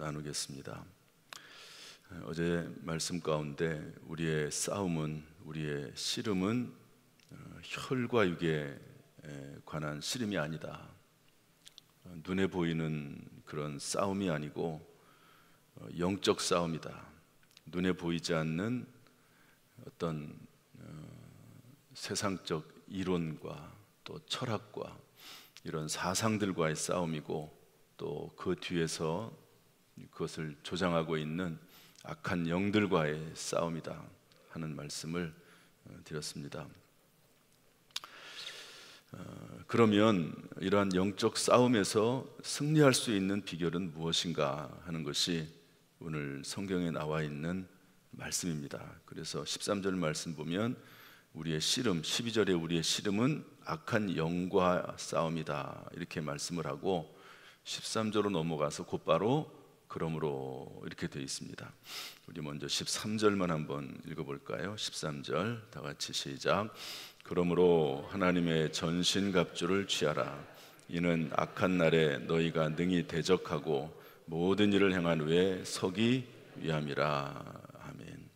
나누겠습니다. 어제 말씀 가운데 우리의 싸움은, 우리의 씨름은 혈과 육에 관한 씨름이 아니다. 눈에 보이는 그런 싸움이 아니고 영적 싸움이다. 눈에 보이지 않는 어떤 세상적 이론과 또 철학과 이런 사상들과의 싸움이고, 또 그 뒤에서 그것을 조장하고 있는 악한 영들과의 싸움이다 하는 말씀을 드렸습니다. 그러면 이러한 영적 싸움에서 승리할 수 있는 비결은 무엇인가 하는 것이 오늘 성경에 나와 있는 말씀입니다. 그래서 13절 말씀 보면 우리의 씨름, 12절에 우리의 씨름은 악한 영과 싸움이다 이렇게 말씀을 하고, 13절로 넘어가서 곧바로 그러므로 이렇게 되어 있습니다. 우리 먼저 13절만 한번 읽어볼까요? 13절 다 같이 시작. 그러므로 하나님의 전신갑주를 취하라. 이는 악한 날에 너희가 능히 대적하고 모든 일을 행한 후에 서기 위함이라. 아멘.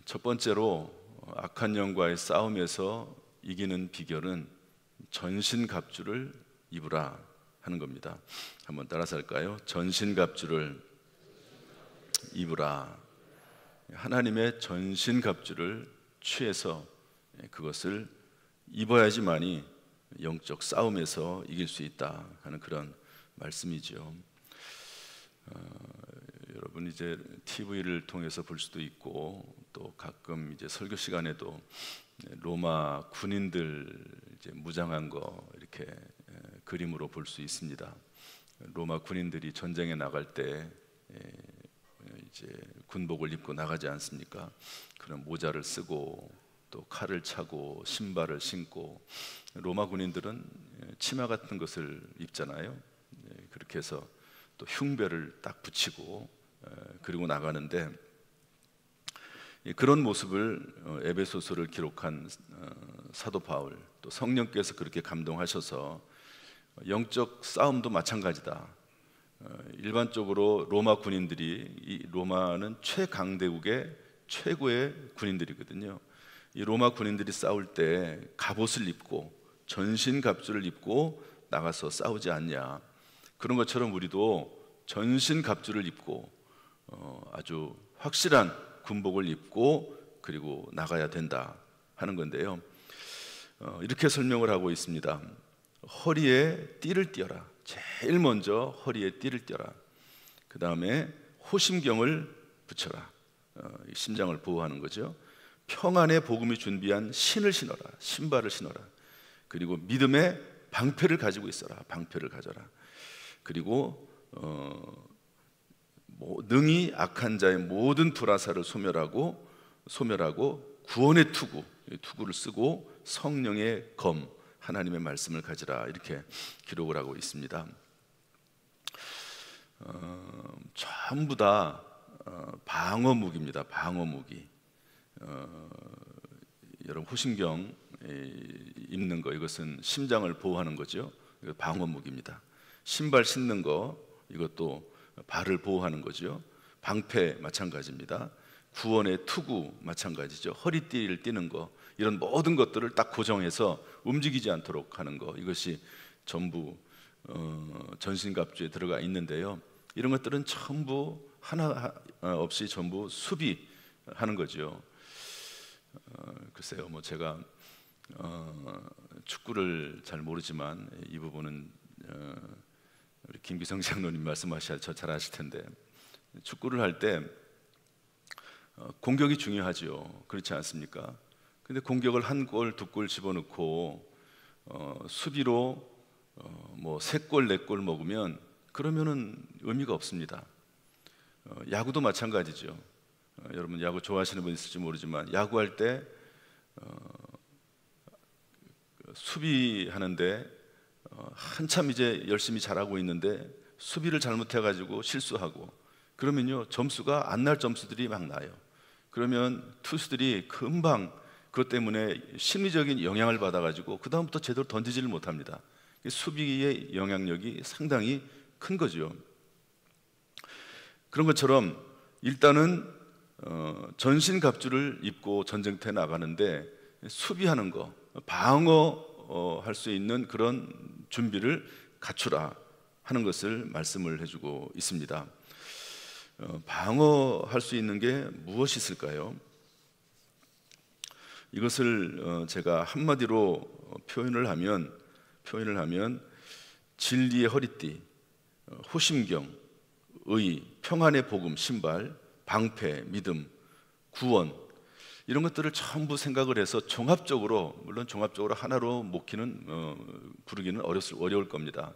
첫 번째로 악한 영과의 싸움에서 이기는 비결은 전신갑주를 입으라 하는 겁니다. 한번 따라서 할까요? 전신갑주를 입으라. 하나님의 전신갑주를 취해서 그것을 입어야지만이 영적 싸움에서 이길 수 있다 하는 그런 말씀이죠. 여러분 이제 TV를 통해서 볼 수도 있고, 또 가끔 이제 설교 시간에도 로마 군인들 이제 무장한 거 이렇게 그림으로 볼 수 있습니다. 로마 군인들이 전쟁에 나갈 때 이제 군복을 입고 나가지 않습니까? 그런 모자를 쓰고 또 칼을 차고 신발을 신고, 로마 군인들은 치마 같은 것을 입잖아요. 그렇게 해서 또 흉배를 딱 붙이고 그리고 나가는데, 그런 모습을 에베소서를 기록한 사도 바울, 또 성령께서 그렇게 감동하셔서 영적 싸움도 마찬가지다. 일반적으로 로마 군인들이, 이 로마는 최강대국의 최고의 군인들이거든요. 이 로마 군인들이 싸울 때 갑옷을 입고 전신갑주를 입고 나가서 싸우지 않냐. 그런 것처럼 우리도 전신갑주를 입고 아주 확실한 군복을 입고 그리고 나가야 된다 하는 건데요. 이렇게 설명을 하고 있습니다. 허리에 띠를 띠어라. 제일 먼저 허리에 띠를 띠어라. 그 다음에 호심경을 붙여라. 심장을 보호하는 거죠. 평안의 복음이 준비한 신을 신어라. 신발을 신어라. 그리고 믿음의 방패를 가지고 있어라. 방패를 가져라. 그리고 능히 악한 자의 모든 불화살을 소멸하고 구원의 투구를 쓰고 성령의 검, 하나님의 말씀을 가지라. 이렇게 기록을 하고 있습니다. 전부 다 방어 무기입니다. 방어 무기. 여러분 호심경 입는 거, 이것은 심장을 보호하는 거죠. 이거 방어 무기입니다. 신발 신는 거, 이것도 발을 보호하는 거죠. 방패 마찬가지입니다. 구원의 투구 마찬가지죠. 허리띠를 띠는 거, 이런 모든 것들을 딱 고정해서 움직이지 않도록 하는 거, 이것이 전부 전신갑주에 들어가 있는데요. 이런 것들은 전부 하나 없이 전부 수비하는 거죠. 글쎄요, 제가 축구를 잘 모르지만 이 부분은 우리 김기성 장로님 말씀하셔야 잘 아실 텐데, 축구를 할 때 공격이 중요하죠. 그렇지 않습니까? 근데 공격을 한 골, 두 골 집어넣고 수비로 3골, 4골 먹으면 그러면은 의미가 없습니다. 야구도 마찬가지죠. 여러분 야구 좋아하시는 분 있을지 모르지만, 야구할 때 수비하는데 한참 이제 열심히 잘하고 있는데 수비를 잘못해가지고 실수하고 그러면요, 점수가 안 날 점수들이 막 나요. 그러면 투수들이 금방 그것 때문에 심리적인 영향을 받아가지고 그 다음부터 제대로 던지지를 못합니다. 수비의 영향력이 상당히 큰 거죠. 그런 것처럼 일단은 전신갑주를 입고 전쟁터에 나가는데 수비하는 거, 방어할 수 있는 그런 준비를 갖추라 하는 것을 말씀을 해주고 있습니다. 방어할 수 있는 게 무엇이 있을까요? 이것을 제가 한마디로 표현을 하면 진리의 허리띠, 호심경, 의, 평안의 복음, 신발, 방패, 믿음, 구원, 이런 것들을 전부 생각을 해서 종합적으로, 물론 종합적으로 하나로 부르기는 어려울 겁니다.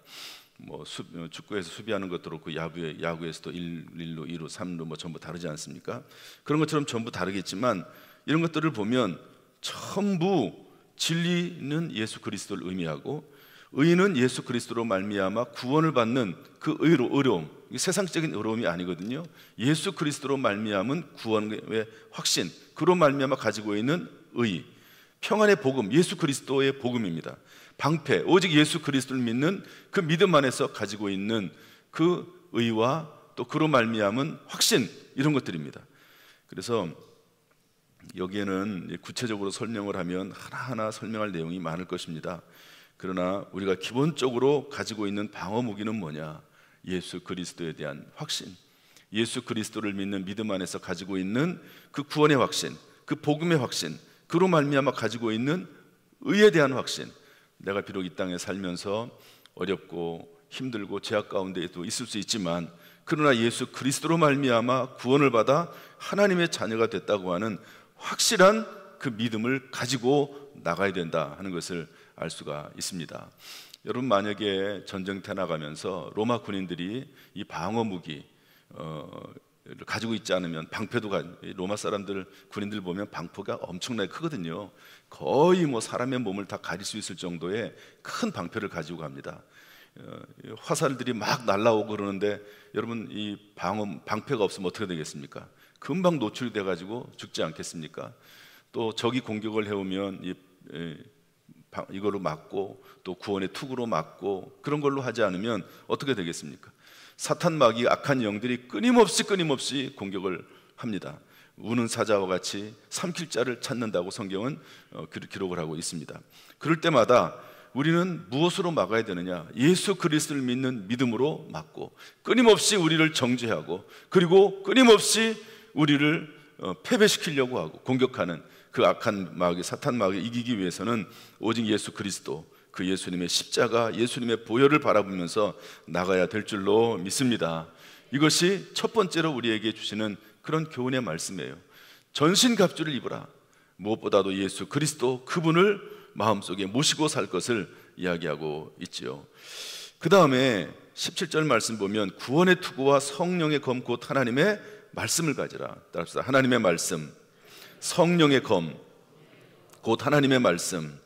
축구에서 수비하는 것도 그렇고 야구에서도 1루, 2루, 3루 전부 다르지 않습니까? 그런 것처럼 전부 다르겠지만 이런 것들을 보면 전부 진리는 예수 그리스도를 의미하고, 의는 예수 그리스도로 말미암아 구원을 받는 그 의로움, 세상적인 의로움이 아니거든요. 예수 그리스도로 말미암은 구원의 확신, 그로 말미암아 가지고 있는 의, 평안의 복음, 예수 그리스도의 복음입니다. 방패, 오직 예수 그리스도를 믿는 그 믿음 안에서 가지고 있는 그 의와 또 그로 말미암은 확신, 이런 것들입니다. 그래서 여기에는 구체적으로 설명을 하면 하나하나 설명할 내용이 많을 것입니다. 그러나 우리가 기본적으로 가지고 있는 방어 무기는 뭐냐? 예수 그리스도에 대한 확신, 예수 그리스도를 믿는 믿음 안에서 가지고 있는 그 구원의 확신, 그 복음의 확신, 그로 말미암아 가지고 있는 의에 대한 확신. 내가 비록 이 땅에 살면서 어렵고 힘들고 죄악 가운데에도 있을 수 있지만, 그러나 예수 그리스도로 말미암아 구원을 받아 하나님의 자녀가 됐다고 하는 확실한 그 믿음을 가지고 나가야 된다 하는 것을 알 수가 있습니다. 여러분, 만약에 전쟁터 나가면서 로마 군인들이 이 방어 무기 가지고 있지 않으면, 로마 사람들 군인들 보면 방패가 엄청나게 크거든요. 거의 사람의 몸을 다 가릴 수 있을 정도의 큰 방패를 가지고 갑니다. 화살들이 막 날라오고 그러는데 여러분, 이 방패가 없으면 어떻게 되겠습니까? 금방 노출이 돼 가지고 죽지 않겠습니까? 또 적이 공격을 해오면 이거로 막고 또 구원의 투구로 막고, 그런 걸로 하지 않으면 어떻게 되겠습니까? 사탄 마귀, 악한 영들이 끊임없이 공격을 합니다. 우는 사자와 같이 삼킬 자를 찾는다고 성경은 기록을 하고 있습니다. 그럴 때마다 우리는 무엇으로 막아야 되느냐? 예수 그리스도를 믿는 믿음으로 막고, 끊임없이 우리를 정죄하고, 그리고 끊임없이 우리를 패배시키려고 하고 공격하는 그 악한 마귀, 사탄 마귀를 이기기 위해서는 오직 예수 그리스도, 그 예수님의 십자가, 예수님의 보혈을 바라보면서 나가야 될 줄로 믿습니다. 이것이 첫 번째로 우리에게 주시는 그런 교훈의 말씀이에요. 전신갑주를 입으라. 무엇보다도 예수 그리스도, 그분을 마음속에 모시고 살 것을 이야기하고 있지요. 그 다음에 17절 말씀 보면 구원의 투구와 성령의 검 곧 하나님의 말씀을 가지라. 따라합시다. 하나님의 말씀, 성령의 검 곧 하나님의 말씀.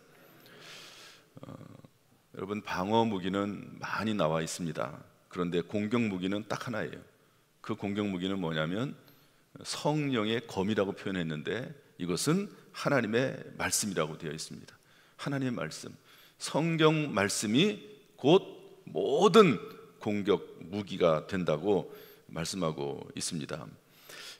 여러분, 방어 무기는 많이 나와 있습니다. 그런데 공격 무기는 딱 하나예요. 그 공격 무기는 뭐냐면 성령의 검이라고 표현했는데 이것은 하나님의 말씀이라고 되어 있습니다. 하나님의 말씀, 성경 말씀이 곧 모든 공격 무기가 된다고 말씀하고 있습니다.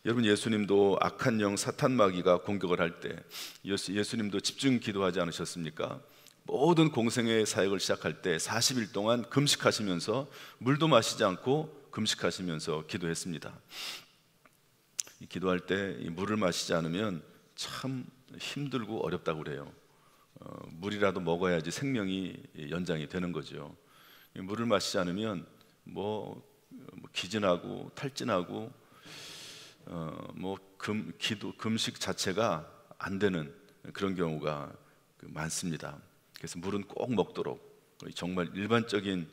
여러분, 예수님도 악한 영 사탄 마귀가 공격을 할 때 예수님도 집중 기도하지 않으셨습니까? 모든 공생의 사역을 시작할 때 40일 동안 금식하시면서 물도 마시지 않고 금식하시면서 기도했습니다. 기도할 때 물을 마시지 않으면 참 힘들고 어렵다고 그래요. 물이라도 먹어야지 생명이 연장이 되는 거죠. 물을 마시지 않으면 기진하고 탈진하고 금식 자체가 안 되는 그런 경우가 많습니다. 그래서 물은 꼭 먹도록, 정말 일반적인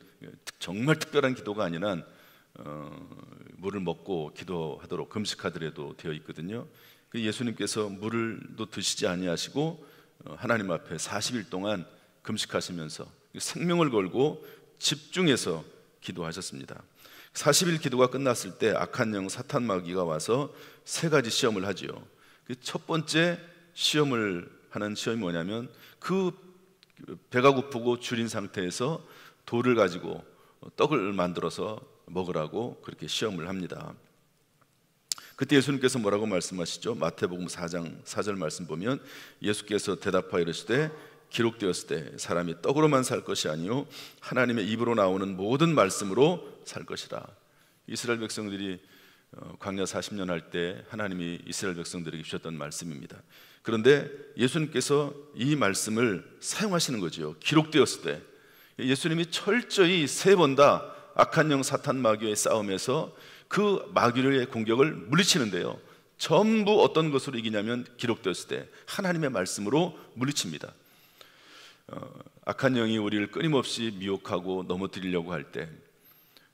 정말 특별한 기도가 아니라 물을 먹고 기도하도록 금식하더라도 되어 있거든요. 예수님께서 물을도 드시지 아니하시고 하나님 앞에 40일 동안 금식하시면서 생명을 걸고 집중해서 기도하셨습니다. 40일 기도가 끝났을 때 악한 영 사탄 마귀가 와서 세 가지 시험을 하지요. 첫 번째 시험을 하는 시험이 뭐냐면 그 배가 고프고 줄인 상태에서 돌을 가지고 떡을 만들어서 먹으라고 그렇게 시험을 합니다. 그때 예수님께서 뭐라고 말씀하시죠? 마태복음 4장 4절 말씀 보면 예수께서 대답하여 이르시되 기록되었을 때 사람이 떡으로만 살 것이 아니요 하나님의 입으로 나오는 모든 말씀으로 살 것이라. 이스라엘 백성들이 광야 40년 할 때 하나님이 이스라엘 백성들에게 주셨던 말씀입니다. 그런데 예수님께서 이 말씀을 사용하시는 거죠. 기록되었을 때 예수님이 철저히 3번 다 악한 영 사탄 마귀의 싸움에서 그 마귀의 공격을 물리치는데요, 전부 어떤 것으로 이기냐면 기록되었을 때 하나님의 말씀으로 물리칩니다. 악한 영이 우리를 끊임없이 미혹하고 넘어뜨리려고 할 때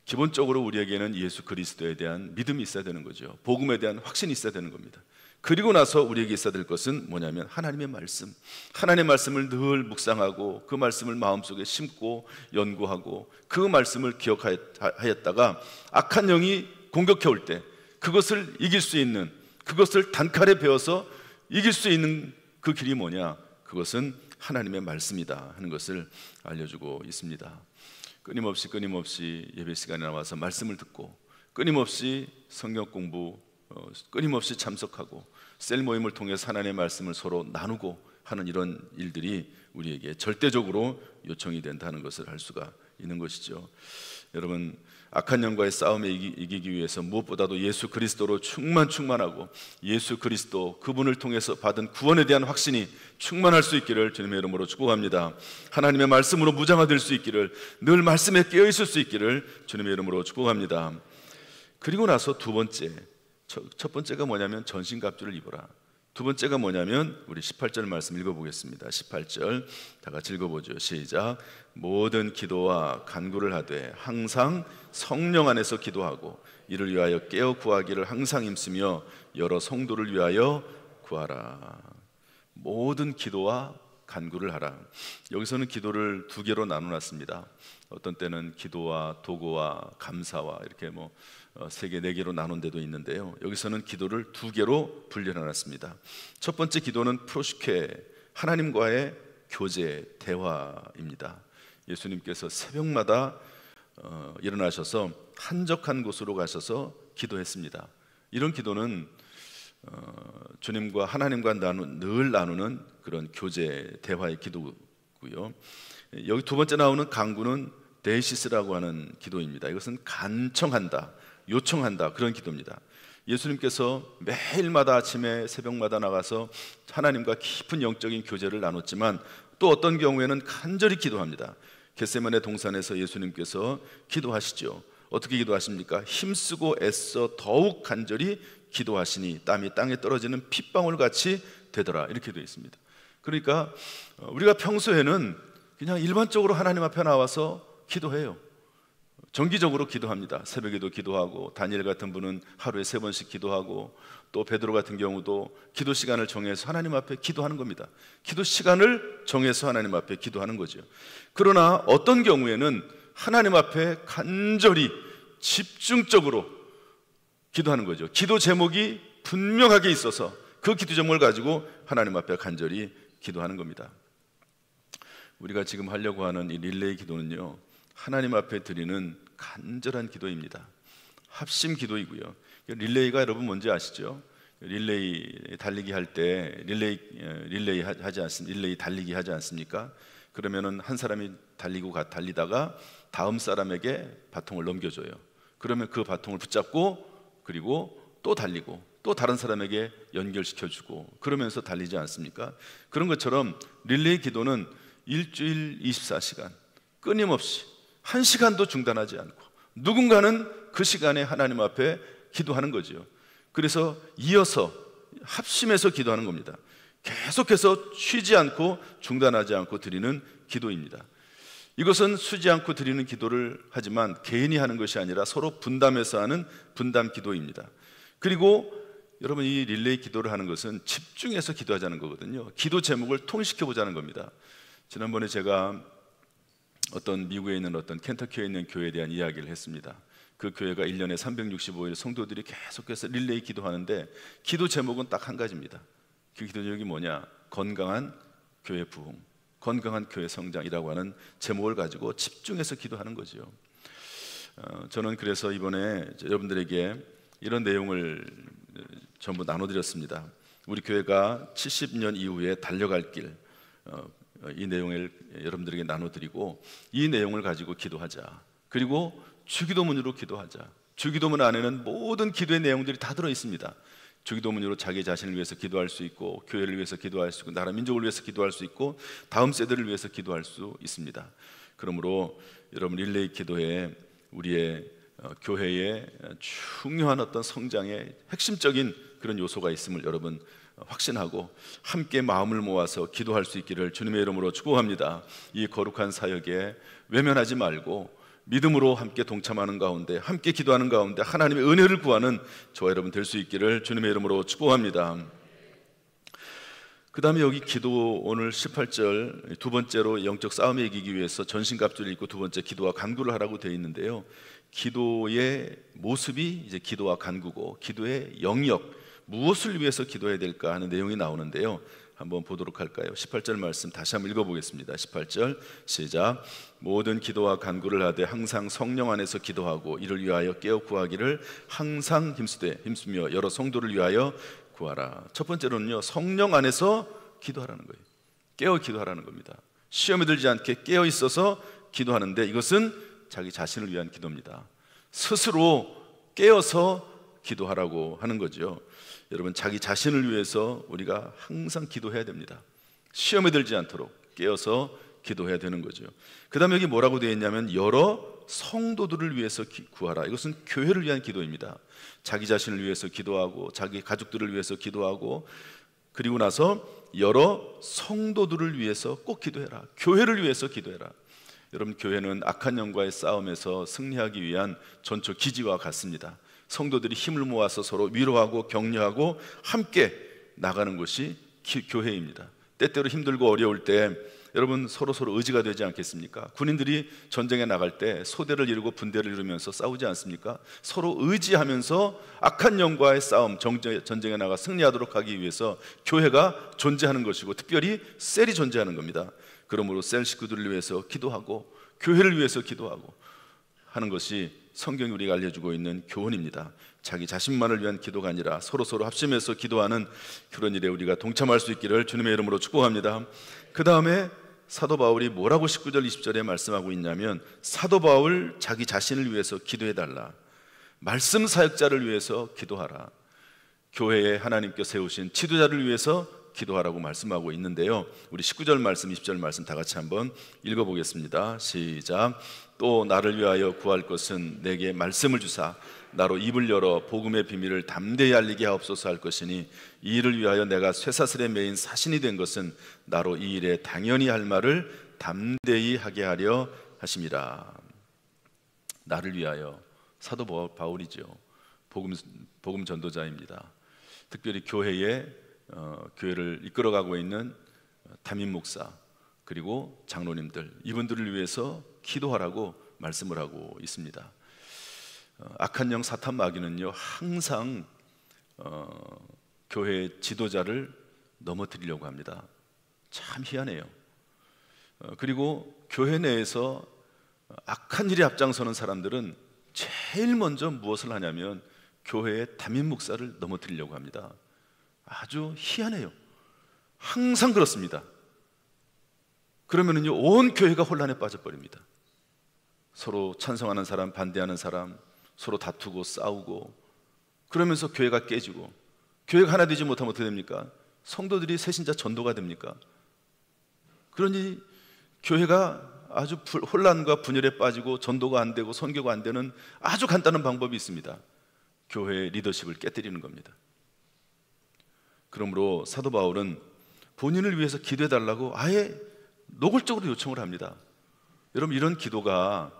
기본적으로 우리에게는 예수 그리스도에 대한 믿음이 있어야 되는 거죠. 복음에 대한 확신이 있어야 되는 겁니다. 그리고 나서 우리에게 있어야 될 것은 뭐냐면 하나님의 말씀, 하나님의 말씀을 늘 묵상하고 그 말씀을 마음속에 심고 연구하고 그 말씀을 기억하였다가 악한 영이 공격해 올 때 그것을 이길 수 있는, 그것을 단칼에 배워서 이길 수 있는 그 길이 뭐냐? 그것은 하나님의 말씀이다 하는 것을 알려주고 있습니다. 끊임없이 예배 시간에 나와서 말씀을 듣고 끊임없이 성경 공부 끊임없이 참석하고 셀 모임을 통해서 하나님의 말씀을 서로 나누고 하는 이런 일들이 우리에게 절대적으로 요청이 된다는 것을 알 수가 있는 것이죠. 여러분, 악한 영과의 싸움에 이기기 위해서 무엇보다도 예수 그리스도로 충만하고 예수 그리스도 그분을 통해서 받은 구원에 대한 확신이 충만할 수 있기를 주님의 이름으로 축복합니다. 하나님의 말씀으로 무장화될 수 있기를, 늘 말씀에 깨어 있을 수 있기를 주님의 이름으로 축복합니다. 그리고 나서 두 번째, 첫 번째가 뭐냐면 전신갑주를 입어라. 두 번째가 뭐냐면 우리 18절 말씀 읽어보겠습니다. 18절 다 같이 읽어보죠. 시작. 모든 기도와 간구를 하되 항상 성령 안에서 기도하고 이를 위하여 깨어 구하기를 항상 힘쓰며 여러 성도를 위하여 구하라. 모든 기도와 간구를 하라. 여기서는 기도를 두 개로 나눠놨습니다. 어떤 때는 기도와 도구와 감사와 이렇게 3개, 4개로 나눈 데도 있는데요, 여기서는 기도를 두 개로 분류해놨습니다. 첫 번째 기도는 프로시케, 하나님과의 교제, 대화입니다. 예수님께서 새벽마다 일어나셔서 한적한 곳으로 가셔서 기도했습니다. 이런 기도는 주님과 하나님과 늘 나누는 그런 교제, 대화의 기도고요. 여기 두 번째 나오는 간구는 데이시스라고 하는 기도입니다. 이것은 간청한다, 요청한다, 그런 기도입니다. 예수님께서 매일마다 아침에 새벽마다 나가서 하나님과 깊은 영적인 교제를 나눴지만 또 어떤 경우에는 간절히 기도합니다. 겟세마네 동산에서 예수님께서 기도하시죠. 어떻게 기도하십니까? 힘쓰고 애써 더욱 간절히 기도하시니 땀이 땅에 떨어지는 핏방울 같이 되더라, 이렇게 되어 있습니다. 그러니까 우리가 평소에는 그냥 일반적으로 하나님 앞에 나와서 기도해요. 정기적으로 기도합니다. 새벽에도 기도하고, 다니엘 같은 분은 하루에 3번씩 기도하고, 또 베드로 같은 경우도 기도 시간을 정해서 하나님 앞에 기도하는 겁니다. 기도 시간을 정해서 하나님 앞에 기도하는 거죠. 그러나 어떤 경우에는 하나님 앞에 간절히 집중적으로 기도하는 거죠. 기도 제목이 분명하게 있어서 그 기도 제목을 가지고 하나님 앞에 간절히 기도하는 겁니다. 우리가 지금 하려고 하는 이 릴레이 기도는요, 하나님 앞에 드리는 간절한 기도입니다. 합심 기도이고요. 릴레이가 여러분 뭔지 아시죠? 릴레이 달리기 할 때 릴레이 달리기 하지 않습니까? 그러면은 한 사람이 달리다가 다음 사람에게 바통을 넘겨줘요. 그러면 그 바통을 붙잡고 그리고 또 달리고 또 다른 사람에게 연결시켜주고 그러면서 달리지 않습니까? 그런 것처럼 릴레이 기도는 일주일 24시간 끊임없이 1시간도 중단하지 않고 누군가는 그 시간에 하나님 앞에 기도하는 거죠. 그래서 이어서 합심해서 기도하는 겁니다. 계속해서 쉬지 않고 중단하지 않고 드리는 기도입니다. 이것은 쉬지 않고 드리는 기도를 하지만 개인이 하는 것이 아니라 서로 분담해서 하는 분담 기도입니다. 그리고 여러분, 이 릴레이 기도를 하는 것은 집중해서 기도하자는 거거든요. 기도 제목을 통일시켜 보자는 겁니다. 지난번에 제가 어떤 미국에 있는 어떤 켄터키에 있는 교회에 대한 이야기를 했습니다. 그 교회가 1년에 365일 성도들이 계속해서 릴레이 기도하는데 기도 제목은 딱 한 가지입니다. 그 기도 제목이 뭐냐? 건강한 교회 부흥, 건강한 교회 성장이라고 하는 제목을 가지고 집중해서 기도하는 거죠. 저는 그래서 이번에 여러분들에게 이런 내용을 전부 나눠드렸습니다. 우리 교회가 70년 이후에 달려갈 길, 이 내용을 여러분들에게 나눠드리고 이 내용을 가지고 기도하자. 그리고 주기도문으로 기도하자. 주기도문 안에는 모든 기도의 내용들이 다 들어있습니다. 주기도문으로 자기 자신을 위해서 기도할 수 있고, 교회를 위해서 기도할 수 있고, 나라 민족을 위해서 기도할 수 있고, 다음 세대를 위해서 기도할 수 있습니다. 그러므로 여러분 릴레이 기도에 우리의 교회의 중요한 어떤 성장의 핵심적인 그런 요소가 있음을 여러분 확신하고 함께 마음을 모아서 기도할 수 있기를 주님의 이름으로 축복합니다. 이 거룩한 사역에 외면하지 말고 믿음으로 함께 동참하는 가운데, 함께 기도하는 가운데 하나님의 은혜를 구하는 저와 여러분 될 수 있기를 주님의 이름으로 축복합니다. 그 다음에 여기 기도, 오늘 18절 두 번째로 영적 싸움에 이기기 위해서 전신갑주를 입고 두 번째 기도와 간구를 하라고 되어 있는데요, 기도의 모습이 이제 기도와 간구고, 기도의 영역, 무엇을 위해서 기도해야 될까 하는 내용이 나오는데요, 한번 보도록 할까요? 18절 말씀 다시 한번 읽어보겠습니다. 18절 시작. 모든 기도와 간구를 하되 항상 성령 안에서 기도하고 이를 위하여 깨어 구하기를 항상 힘쓰며 여러 성도를 위하여 구하라. 첫 번째로는요, 성령 안에서 기도하라는 거예요. 깨어 기도하라는 겁니다. 시험에 들지 않게 깨어 있어서 기도하는데, 이것은 자기 자신을 위한 기도입니다. 스스로 깨어서 기도하라고 하는 거죠. 여러분, 자기 자신을 위해서 우리가 항상 기도해야 됩니다. 시험에 들지 않도록 깨어서 기도해야 되는 거죠. 그 다음에 여기 뭐라고 되어 있냐면 여러 성도들을 위해서 구하라. 이것은 교회를 위한 기도입니다. 자기 자신을 위해서 기도하고 자기 가족들을 위해서 기도하고, 그리고 나서 여러 성도들을 위해서 꼭 기도해라. 교회를 위해서 기도해라. 여러분, 교회는 악한 영과의 싸움에서 승리하기 위한 전초 기지와 같습니다. 성도들이 힘을 모아서 서로 위로하고 격려하고 함께 나가는 것이 교회입니다. 때때로 힘들고 어려울 때 여러분 서로 의지가 되지 않겠습니까? 군인들이 전쟁에 나갈 때 소대를 이루고 분대를 이루면서 싸우지 않습니까? 서로 의지하면서 악한 영과의 싸움, 전쟁에 나가 승리하도록 하기 위해서 교회가 존재하는 것이고, 특별히 셀이 존재하는 겁니다. 그러므로 셀 식구들을 위해서 기도하고 교회를 위해서 기도하고 하는 것이 성경이 우리가 알려주고 있는 교훈입니다. 자기 자신만을 위한 기도가 아니라 서로 합심해서 기도하는 그런 일에 우리가 동참할 수 있기를 주님의 이름으로 축복합니다. 그 다음에 사도 바울이 뭐라고 19절 20절에 말씀하고 있냐면, 사도 바울 자기 자신을 위해서 기도해달라, 말씀 사역자를 위해서 기도하라, 교회에 하나님께 세우신 지도자를 위해서 기도하라고 말씀하고 있는데요, 우리 19절 말씀 20절 말씀 다 같이 한번 읽어보겠습니다. 시작. 또 나를 위하여 구할 것은 내게 말씀을 주사 나로 입을 열어 복음의 비밀을 담대히 알리게 하옵소서 할 것이니, 이 일을 위하여 내가 쇠사슬에 매인 사신이 된 것은 나로 이 일에 당연히 할 말을 담대히 하게 하려 하심이라. 나를 위하여, 사도 바울이죠. 복음 전도자입니다. 특별히 교회를 이끌어가고 있는 담임 목사, 그리고 장로님들, 이분들을 위해서 기도하라고 말씀을 하고 있습니다. 악한 영 사탄 마귀는요, 항상 교회 지도자를 넘어뜨리려고 합니다. 참 희한해요. 그리고 교회 내에서 악한 일에 앞장서는 사람들은 제일 먼저 무엇을 하냐면 교회의 담임 목사를 넘어뜨리려고 합니다. 아주 희한해요. 항상 그렇습니다. 그러면은요, 온 교회가 혼란에 빠져버립니다. 서로 찬성하는 사람, 반대하는 사람, 서로 다투고 싸우고, 그러면서 교회가 깨지고, 교회가 하나 되지 못하면 어떻게 됩니까? 성도들이 새신자 전도가 됩니까? 그러니 교회가 아주 혼란과 분열에 빠지고 전도가 안 되고 선교가 안 되는 아주 간단한 방법이 있습니다. 교회의 리더십을 깨뜨리는 겁니다. 그러므로 사도 바울은 본인을 위해서 기도해달라고 아예 노골적으로 요청을 합니다. 여러분, 이런 기도가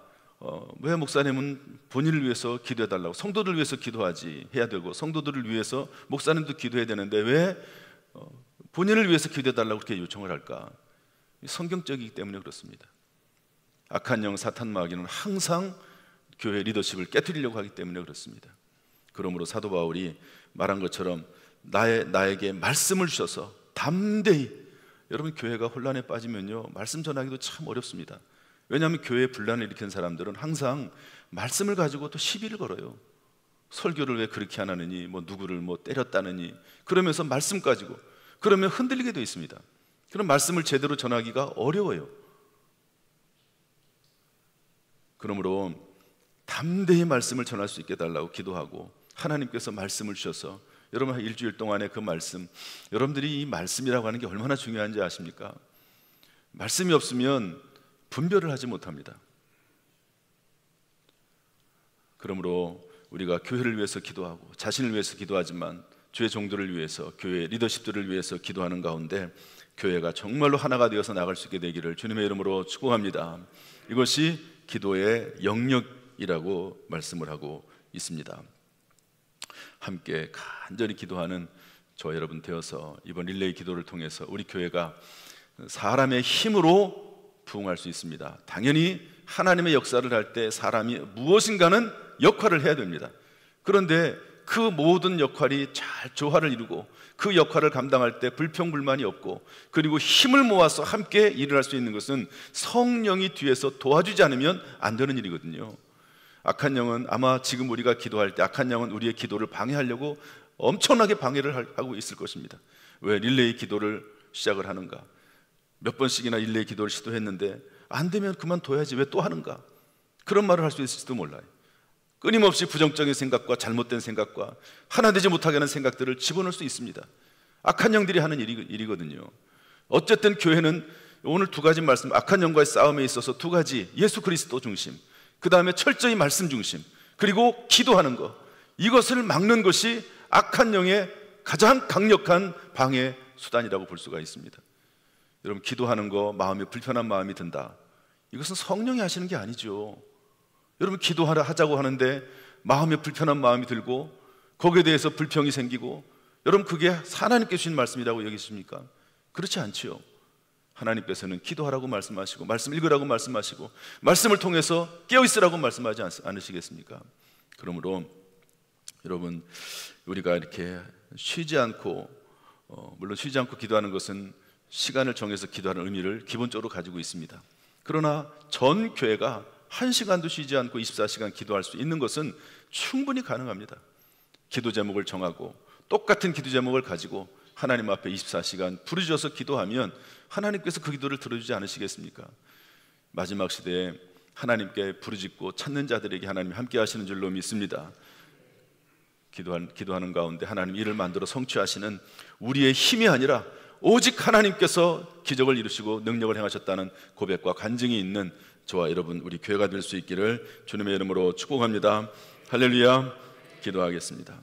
왜 목사님은 본인을 위해서 기도해달라고, 성도들을 위해서 기도하지 해야 되고, 성도들을 위해서 목사님도 기도해야 되는데 왜 본인을 위해서 기도해달라고 그렇게 요청을 할까? 성경적이기 때문에 그렇습니다. 악한 영 사탄 마귀는 항상 교회 리더십을 깨뜨리려고 하기 때문에 그렇습니다. 그러므로 사도 바울이 말한 것처럼 나에게 말씀을 주셔서 담대히, 여러분 교회가 혼란에 빠지면요, 말씀 전하기도 참 어렵습니다. 왜냐하면 교회에 분란을 일으킨 사람들은 항상 말씀을 가지고 또 시비를 걸어요. 설교를 왜 그렇게 안 하느니, 뭐 누구를 뭐 때렸다느니, 그러면서 말씀 가지고 그러면 흔들리게 되어 있습니다. 그럼 말씀을 제대로 전하기가 어려워요. 그러므로 담대히 말씀을 전할 수 있게 해달라고 기도하고, 하나님께서 말씀을 주셔서 여러분 한 일주일 동안에 그 말씀, 여러분들이 이 말씀이라고 하는 게 얼마나 중요한지 아십니까? 말씀이 없으면 분별을 하지 못합니다. 그러므로 우리가 교회를 위해서 기도하고 자신을 위해서 기도하지만 주의 종들을 위해서, 교회 리더십들을 위해서 기도하는 가운데 교회가 정말로 하나가 되어서 나갈 수 있게 되기를 주님의 이름으로 축복합니다. 이것이 기도의 영역이라고 말씀을 하고 있습니다. 함께 간절히 기도하는 저 여러분 되어서 이번 릴레이 기도를 통해서 우리 교회가 사람의 힘으로 부흥할 수 있습니다. 당연히 하나님의 역사를 할 때 사람이 무엇인가는 역할을 해야 됩니다. 그런데 그 모든 역할이 잘 조화를 이루고 그 역할을 감당할 때 불평불만이 없고, 그리고 힘을 모아서 함께 일을 할 수 있는 것은 성령이 뒤에서 도와주지 않으면 안 되는 일이거든요. 악한 영은 아마 지금 우리가 기도할 때 악한 영은 우리의 기도를 방해하려고 엄청나게 방해를 하고 있을 것입니다. 왜 릴레이 기도를 시작을 하는가? 몇 번씩이나 릴레이 기도를 시도했는데 안 되면 그만둬야지 왜 또 하는가? 그런 말을 할 수 있을지도 몰라요. 끊임없이 부정적인 생각과 잘못된 생각과 하나 되지 못하게 하는 생각들을 집어넣을 수 있습니다. 악한 영들이 하는 일이거든요. 어쨌든 교회는 오늘 두 가지 말씀, 악한 영과의 싸움에 있어서 두 가지, 예수 그리스도 중심, 그 다음에 철저히 말씀 중심, 그리고 기도하는 것, 이것을 막는 것이 악한 영의 가장 강력한 방해 수단이라고 볼 수가 있습니다. 여러분, 기도하는 거 마음에 불편한 마음이 든다, 이것은 성령이 하시는 게 아니죠. 여러분, 기도하자고 하는데 마음에 불편한 마음이 들고 거기에 대해서 불평이 생기고, 여러분 그게 하나님께 주신 말씀이라고 여기십니까? 그렇지 않지요. 하나님께서는 기도하라고 말씀하시고 말씀 읽으라고 말씀하시고 말씀을 통해서 깨어있으라고 말씀하지 않으시겠습니까? 그러므로 여러분, 우리가 이렇게 쉬지 않고 물론 쉬지 않고 기도하는 것은 시간을 정해서 기도하는 의미를 기본적으로 가지고 있습니다. 그러나 전 교회가 1시간도 쉬지 않고 24시간 기도할 수 있는 것은 충분히 가능합니다. 기도 제목을 정하고 똑같은 기도 제목을 가지고 하나님 앞에 24시간 부르짖어서 기도하면 하나님께서 그 기도를 들어주지 않으시겠습니까? 마지막 시대에 하나님께 부르짖고 찾는 자들에게 하나님이 함께 하시는 줄로 믿습니다. 기도하는 가운데 하나님 일을 만들어 성취하시는 우리의 힘이 아니라 오직 하나님께서 기적을 이루시고 능력을 행하셨다는 고백과 간증이 있는 저와 여러분, 우리 교회가 될 수 있기를 주님의 이름으로 축복합니다. 할렐루야. 기도하겠습니다.